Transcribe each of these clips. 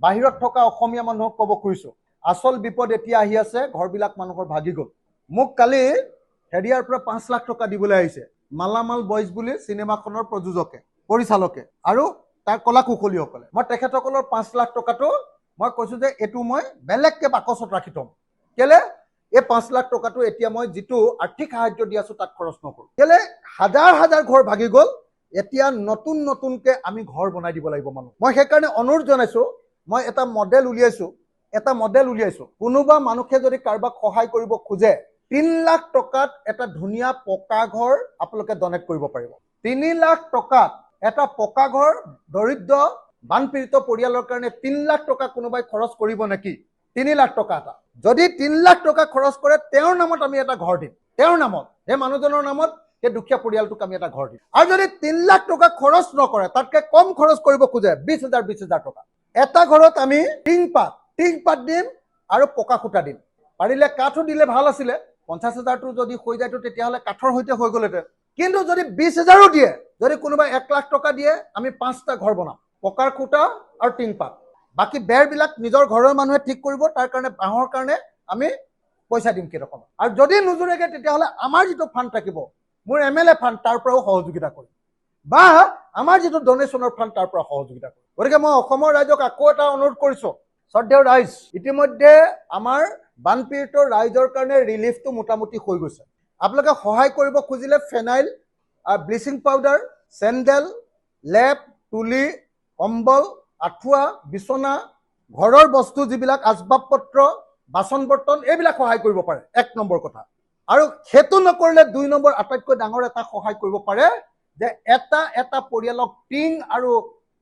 বাহিৰত থকা অসমীয়া মানুহক ক'ব খুজিছোঁ, আচল বিপদ এতিয়া আহি আছে, ঘৰবিলাক মানুহৰ ভাগি গ'ল। মোক কালি হেৰিয়াৰ পৰা 5 লাখ টকা দিবলৈ আহিছে, মালামাল বইজ বুলি চিনেমাখনৰ প্ৰযোজকে, পৰিচালকে আৰু তাৰ কলা কুশলীসকলে। মই তেখেতসকলৰ 5 লাখ টকাটো মই কৈছোঁ যে এইটো মই বেলেগকৈ বাকচত ৰাখি থ'ম। কেলে এই 5 লাখ টকাটো এতিয়া মই যিটো আৰ্থিক সাহায্য দি আছোঁ তাত খৰচ নকৰোঁ। কেলে হাজাৰ হাজাৰ ঘৰ ভাগি গ'ল, এতিয়া নতুনকৈ আমি ঘৰ বনাই দিব লাগিব মানুহ। মই সেইকাৰণে অনুৰোধ জনাইছোঁ, মই এটা মডেল উলিয়াইছোঁ। কোনোবা মানুহে যদি কাৰোবাক সহায় কৰিব খোজে 3 লাখ টকাত এটা ধুনীয়া পকা ঘৰ আপোনালোকে ডনেট কৰিব পাৰিব। 3 লাখ টকাত এটা পকা ঘৰ দৰিদ্ৰ বানপীড়িত পৰিয়ালৰ কাৰণে 3 লাখ টকা কোনোবাই খৰচ কৰিব নেকি? 3 লাখ টকা এটা যদি 3 লাখ টকা খৰচ কৰে, তেওঁৰ নামত আমি এটা ঘৰ দিম। তেওঁৰ নামত, সেই মানুহজনৰ নামত সেই দুখীয়া পৰিয়ালটোক আমি এটা ঘৰ দিম। আৰু যদি 3 লাখ টকা খৰচ নকৰে, তাতকৈ কম খৰচ কৰিব খোজে 20,000 টকা, এটা ঘৰত আমি টিংপাত দিম আৰু পকা খুঁটা দিম। পাৰিলে কাঠো দিলে ভাল আছিলে। 50,000টো যদি হৈ যায়তো তেতিয়াহ'লে কাঠৰ সৈতে হৈ গ'লহেঁতেন। কিন্তু যদি 20,000ও দিয়ে, যদি কোনোবাই 1 লাখ টকা দিয়ে, আমি 5টা ঘৰ বনাম, পকাৰ খুঁটা আৰু টিংপাত। বাকী বেৰবিলাক নিজৰ ঘৰৰ মানুহে ঠিক কৰিব, তাৰ কাৰণে বাঁহৰ কাৰণে আমি পইচা দিম কেইটকামান। আৰু যদি নোজোৰেগে তেতিয়াহ'লে আমাৰ যিটো ফাণ্ড থাকিব, মোৰ MLA ফাণ্ড, তাৰ পৰাও সহযোগিতা কৰিম, বা আমাৰ যিটো ডনেশ্যনৰ ফাণ্ড তাৰ পৰা সহযোগিতা কৰিম। গতিকে মই অসমৰ ৰাইজক আকৌ এটা অনুৰোধ কৰিছোঁ, শ্ৰদ্ধেয় ৰাইজ, ইতিমধ্যে আমাৰ বানপীড়িত ৰাইজৰ কাৰণে ৰিলিফটো মোটামুটি হৈ গৈছে। আপোনালোকে সহায় কৰিব খুজিলে ফেনাইল, ব্লিচিং পাউডাৰ, চেণ্ডেল, লেপ, তুলি, কম্বল, আঁঠুৱা, বিচনা, ঘৰৰ বস্তু যিবিলাক আচবাব পত্ৰ, বাচন বৰ্তন, এইবিলাক সহায় কৰিব পাৰে, 1 নম্বৰ কথা। আৰু সেইটো নকৰিলে 2 নম্বৰ আটাইতকৈ ডাঙৰ এটা সহায় কৰিব পাৰে যে এটা পৰিয়ালক টিং আৰু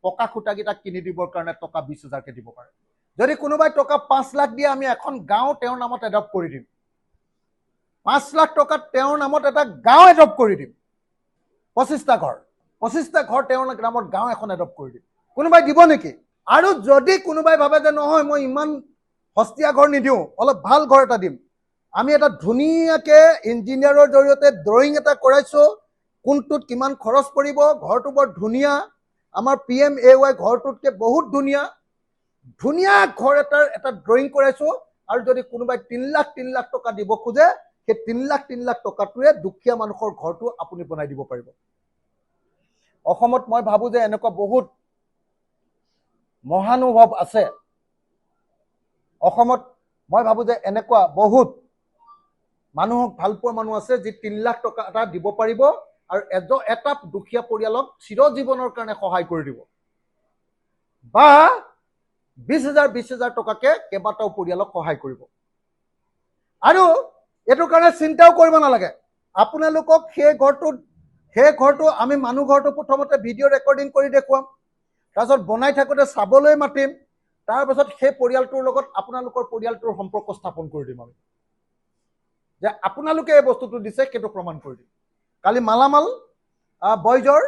পকা খুঁটাকেইটা কিনি দিবৰ কাৰণে টকা 20,000কে দিব পাৰে। যদি কোনোবাই টকা 5 লাখ দিয়ে, আমি এখন গাঁও তেওঁৰ নামত এডপ্ট কৰি দিম। 5 লাখ টকাত তেওঁৰ নামত এটা গাঁও এডপ্ট কৰি দিম। 25টা ঘৰ তেওঁৰ নামত গাঁও এখন এডপ্ট কৰি দিম। কোনোবাই দিব নেকি? আৰু যদি কোনোবাই ভাবে যে নহয়, মই ইমান সস্তীয়া ঘৰ নিদিওঁ, অলপ ভাল ঘৰ এটা দিম, আমি এটা ধুনীয়াকৈ ইঞ্জিনিয়াৰৰ জৰিয়তে ড্ৰয়িং এটা কৰাইছোঁ, কোনটোত কিমান খৰচ পৰিব। ঘৰটো বৰ ধুনীয়া, আমাৰ PMAY ঘৰটোতকৈ বহুত ধুনীয়া ঘৰ এটা ড্ৰয়িং কৰাইছোঁ। আৰু যদি কোনোবাই 3 লাখ টকা দিব খোজে, সেই 3 লাখ টকাটোৱে দুখীয়া মানুহৰ ঘৰটো আপুনি বনাই দিব পাৰিব। অসমত মই ভাবোঁ যে এনেকুৱা বহুত মহানুভৱ আছে। অসমত মই ভাবোঁ যে এনেকুৱা বহুত মানুহক ভালপোৱা মানুহ আছে, যি 3 লাখ টকা এটা দিব পাৰিব আৰু এটা দুখীয়া পৰিয়ালক চিৰজীৱনৰ কাৰণে সহায় কৰি দিব, বা 20,000 টকাকে কেইবাটাও পৰিয়ালক সহায় কৰিব। আৰু এইটোৰ কাৰণে চিন্তাও কৰিব নালাগে। আপোনালোকক সেই ঘৰটো আমি মানুহ ঘৰটো প্ৰথমতে ভিডিঅ' ৰেকৰ্ডিং কৰি দেখুৱাম, তাৰপিছত বনাই থাকোঁতে চাবলৈ মাতিম, তাৰপাছত সেই পৰিয়ালটোৰ লগত আপোনালোকৰ পৰিয়ালটোৰ সম্পৰ্ক স্থাপন কৰি দিম আমি, যে আপোনালোকে এই বস্তুটো দিছে সেইটো প্ৰমাণ কৰি দিম। কালি মালামাল বইজৰ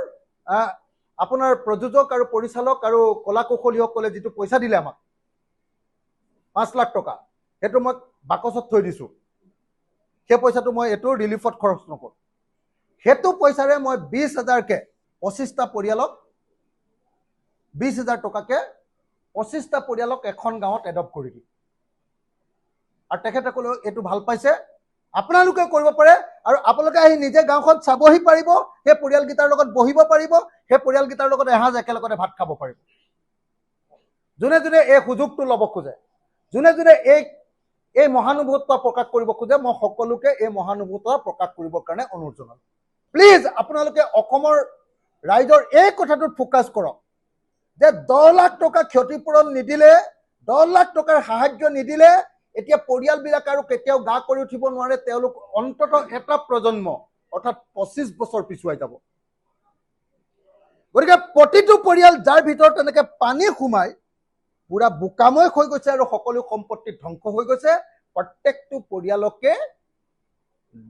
আপোনাৰ প্ৰযোজক আৰু পৰিচালক আৰু কলা কুশলীসকলে যিটো পইচা দিলে আমাক 5 লাখ টকা, সেইটো মই বাকচত থৈ দিছোঁ। সেই পইচাটো মই এইটো ৰিলিফত খৰচ নকৰোঁ। সেইটো পইচাৰে মই 20,000কে 25টা পৰিয়ালক 20,000 টকাকে 25টা পৰিয়ালক এখন গাঁৱত এডপ্ট কৰি দিম। আৰু তেখেতসকলেও এইটো ভাল পাইছে। আপোনালোকে কৰিব পাৰে, আৰু আপোনালোকে আহি নিজে গাঁওখন চাবহি পাৰিব, সেই পৰিয়ালকেইটাৰ লগত বহিব পাৰিব, সেই পৰিয়ালকেইটাৰ লগত এসাঁজ একেলগতে ভাত খাব পাৰিব। যোনে যোনে এই সুযোগটো ল'ব খোজে, যোনে যোনে এই মহানুভৱত্ব প্ৰকাশ কৰিব খোজে, মই সকলোকে এই মহানুভৱত্ব প্ৰকাশ কৰিবৰ কাৰণে অনুৰোধ জনালোঁ। প্লিজ আপোনালোকে অসমৰ ৰাইজৰ এই কথাটোত ফ'কাছ কৰক যে 10 লাখ টকা ক্ষতিপূৰণ নিদিলে, 10 লাখ টকাৰ সাহায্য নিদিলে এতিয়া পৰিয়ালবিলাক আৰু কেতিয়াও গা কৰি উঠিব নোৱাৰে। তেওঁলোক অন্ততঃ এটা প্ৰজন্ম অৰ্থাৎ 25 বছৰ পিছুৱাই যাব। গতিকে প্ৰতিটো পৰিয়াল যাৰ ভিতৰত তেনেকৈ পানী সোমাই পুৰা বোকাময় হৈ গৈছে আৰু সকলো সম্পত্তি ধ্বংস হৈ গৈছে, প্ৰত্যেকটো পৰিয়ালকে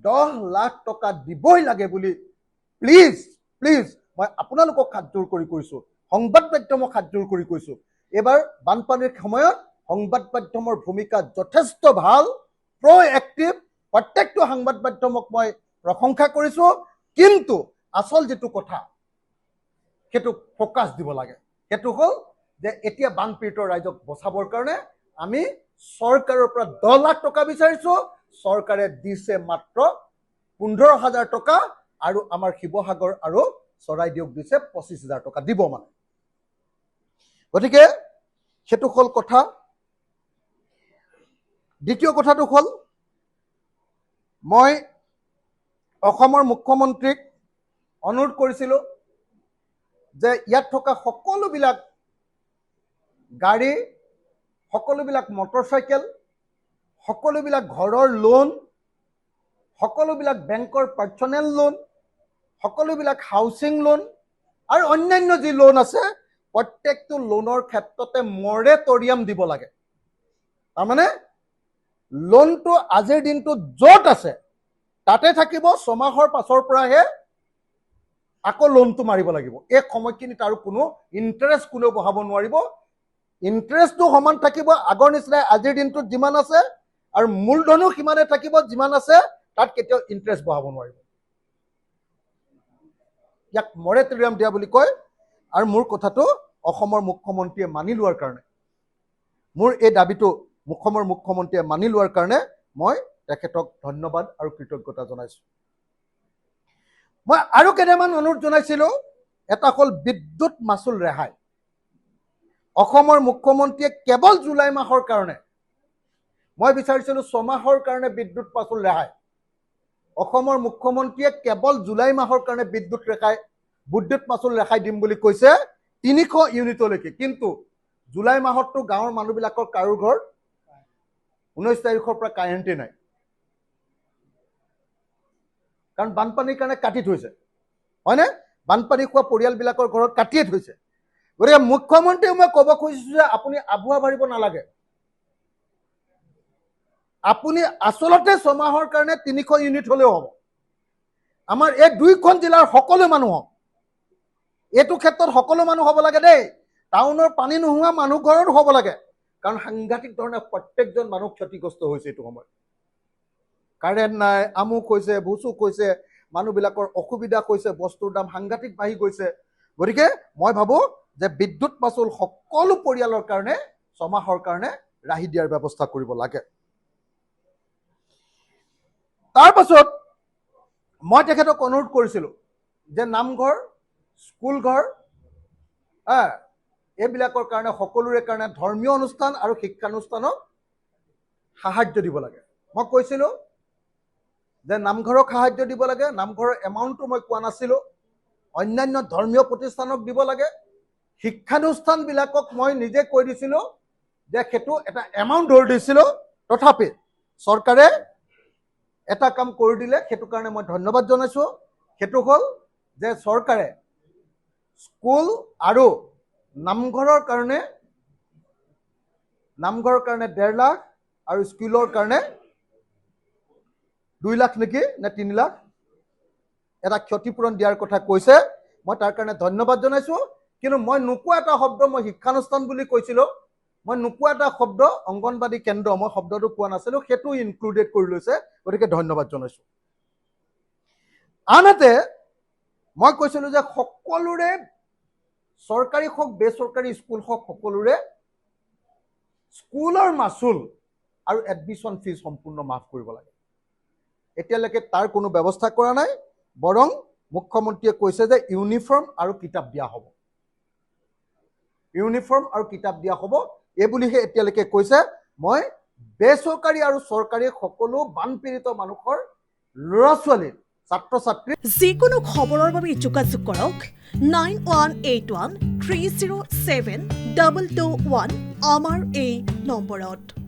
10 লাখ টকা দিবই লাগে বুলি প্লিজ মই আপোনালোকক হাতজোৰ কৰি কৈছোঁ, সংবাদ মাধ্যমক হাতজোৰ কৰি কৈছোঁ। এইবাৰ বানপানীৰ সময়ত সংবাদ মাধ্যমৰ ভূমিকা যথেষ্ট ভাল, প্ৰ'এক্টিভ। প্ৰত্যেকটো সংবাদ মাধ্যমক মই প্ৰশংসা কৰিছোঁ, কিন্তু আচল যিটো কথা সেইটো ফ'কাছ দিব লাগে, সেইটো হ'ল যে এতিয়া বানপীড়িত ৰাইজক বচাবৰ কাৰণে আমি চৰকাৰৰ পৰা 10 লাখ টকা বিচাৰিছোঁ। চৰকাৰে দিছে মাত্ৰ 15,000 টকা, আৰু আমাৰ শিৱসাগৰ আৰু চৰাইদেউক দিছে 25,000 টকা দিব মানে। গতিকে সেইটো হ'ল কথা। দ্বিতীয় কথাটো হ'ল, মই অসমৰ মুখ্যমন্ত্ৰীক অনুৰোধ কৰিছিলোঁ যে ইয়াত থকা সকলোবিলাক গাড়ী, সকলোবিলাক মটৰচাইকেল, সকলোবিলাক ঘৰৰ লোন, সকলোবিলাক বেংকৰ পাৰ্চনেল লোন, সকলোবিলাক হাউচিং লোন আৰু অন্যান্য যি লোন আছে, প্ৰত্যেকটো লোনৰ ক্ষেত্ৰতে মৰেটৰিয়াম দিব লাগে। তাৰমানে লোনটো আজিৰ দিনটোত য'ত আছে তাতে থাকিব, 6 মাহৰ পাছৰ পৰাহে আকৌ লোনটো মাৰিব লাগিব। এই সময়খিনিত আৰু কোনো ইণ্টাৰেষ্ট কোনেও বঢ়াব নোৱাৰিব। ইণ্টাৰেষ্টটো সমান থাকিব আগৰ নিচিনাই আজিৰ দিনটোত যিমান আছে, আৰু মূলধনো সিমানে থাকিব যিমান আছে, তাত কেতিয়াও ইণ্টাৰেষ্ট বঢ়াব নোৱাৰিব। ইয়াক মৰেটৰিয়াম দিয়া বুলি কয়। আৰু মোৰ কথাটো অসমৰ মুখ্যমন্ত্ৰীয়ে মানি লোৱাৰ কাৰণে, মোৰ এই দাবীটো অসমৰ মুখ্যমন্ত্ৰীয়ে মানি লোৱাৰ কাৰণে মই তেখেতক ধন্যবাদ আৰু কৃতজ্ঞতা জনাইছোঁ। মই আৰু কেইটামান অনুৰোধ জনাইছিলোঁ। এটা হ'ল বিদ্যুৎ মাচুল ৰেহাই। অসমৰ মুখ্যমন্ত্ৰীয়ে কেৱল জুলাই মাহৰ কাৰণে, মই বিচাৰিছিলোঁ 6 মাহৰ কাৰণে বিদ্যুৎ মাচুল ৰেহাই। অসমৰ মুখ্যমন্ত্ৰীয়ে কেৱল জুলাই মাহৰ কাৰণে বিদ্যুৎ মাচুল ৰেহাই দিম বুলি কৈছে 300 ইউনিটলৈকে। কিন্তু জুলাই মাহততো গাঁৱৰ মানুহবিলাকৰ কাৰো ঘৰ 19 তাৰিখৰ পৰা কাৰেণ্টে নাই, কাৰণ বানপানীৰ কাৰণে কাটি থৈছে, হয়নে? বানপানী খোৱা পৰিয়ালবিলাকৰ ঘৰত কাটিয়ে থৈছে। গতিকে মুখ্যমন্ত্ৰীক মই ক'ব খুজিছোঁ যে আপুনি আবুৱা ভাবিব নালাগে। আপুনি আচলতে 6 মাহৰ কাৰণে 300 ইউনিট হ'লেও হ'ব। আমাৰ এই 2খন জিলাৰ সকলো মানুহক, এইটো ক্ষেত্ৰত সকলো মানুহ হ'ব লাগে দেই। টাউনৰ পানী নোহোৱা মানুহ ঘৰত হ'ব লাগে, কাৰণ সাংঘাতিক ধৰণে প্ৰত্যেকজন মানুহ ক্ষতিগ্ৰস্ত হৈছে এইটো সময়ত। কাৰেণ্ট নাই, আমুক হৈছে, ভুচুক হৈছে, মানুহবিলাকৰ অসুবিধা হৈছে, বস্তুৰ দাম সাংঘাতিক বাঢ়ি গৈছে। গতিকে মই ভাবোঁ যে বিদ্যুৎ মাচুল সকলো পৰিয়ালৰ কাৰণে 6 মাহৰ কাৰণে ৰাহি দিয়াৰ ব্যৱস্থা কৰিব লাগে। তাৰ পাছত মই তেখেতক অনুৰোধ কৰিছিলোঁ যে নামঘৰ, স্কুল ঘৰ, এইবিলাকৰ কাৰণে সকলোৰে কাৰণে ধৰ্মীয় অনুষ্ঠান আৰু শিক্ষানুষ্ঠানক সাহায্য দিব লাগে। মই কৈছিলোঁ যে নামঘৰক সাহায্য দিব লাগে। নামঘৰৰ এমাউণ্টটো মই কোৱা নাছিলোঁ। অন্যান্য ধৰ্মীয় প্ৰতিষ্ঠানক দিব লাগে। শিক্ষানুষ্ঠানবিলাকক মই নিজে কৈ দিছিলোঁ যে সেইটো এটা এমাউণ্ট ধৰি দিছিলোঁ। তথাপি চৰকাৰে এটা কাম কৰি দিলে, সেইটো কাৰণে মই ধন্যবাদ জনাইছোঁ। সেইটো হ'ল যে চৰকাৰে স্কুল আৰু নামঘৰৰ কাৰণে 1.5 লাখ আৰু স্কুলৰ কাৰণে 2 লাখ নেকি নে 3 লাখ এটা ক্ষতিপূৰণ দিয়াৰ কথা কৈছে। মই তাৰ কাৰণে ধন্যবাদ জনাইছোঁ। কিন্তু মই নোকোৱা এটা শব্দ, মই শিক্ষানুষ্ঠান বুলি কৈছিলোঁ, মই নোকোৱা এটা শব্দ অংগনবাদী কেন্দ্ৰ, মই শব্দটো কোৱা নাছিলোঁ, সেইটো ইনক্লুডেড কৰি লৈছে। গতিকে ধন্যবাদ জনাইছোঁ। আনহাতে মই কৈছিলোঁ যে সকলোৰে, চৰকাৰী হওক বেচৰকাৰী স্কুল হওক, সকলোৰে স্কুলৰ মাচুল আৰু এডমিশ্যন ফিজ সম্পূৰ্ণ মাফ কৰিব লাগে। এতিয়ালৈকে তাৰ কোনো ব্যৱস্থা কৰা নাই। বৰং মুখ্যমন্ত্ৰীয়ে কৈছে যে ইউনিফৰ্ম আৰু কিতাপ দিয়া হ'ব, ইউনিফৰ্ম আৰু কিতাপ দিয়া হ'ব, এই বুলিহে এতিয়ালৈকে কৈছে। মই বেচৰকাৰী আৰু চৰকাৰী সকলো বানপীড়িত মানুহৰ ল'ৰা ছোৱালী, ছাত্ৰ ছাত্ৰী যিকোনো খবৰৰ বাবে যোগাযোগ কৰক 9181 307 221 আমাৰ এই নম্বৰত।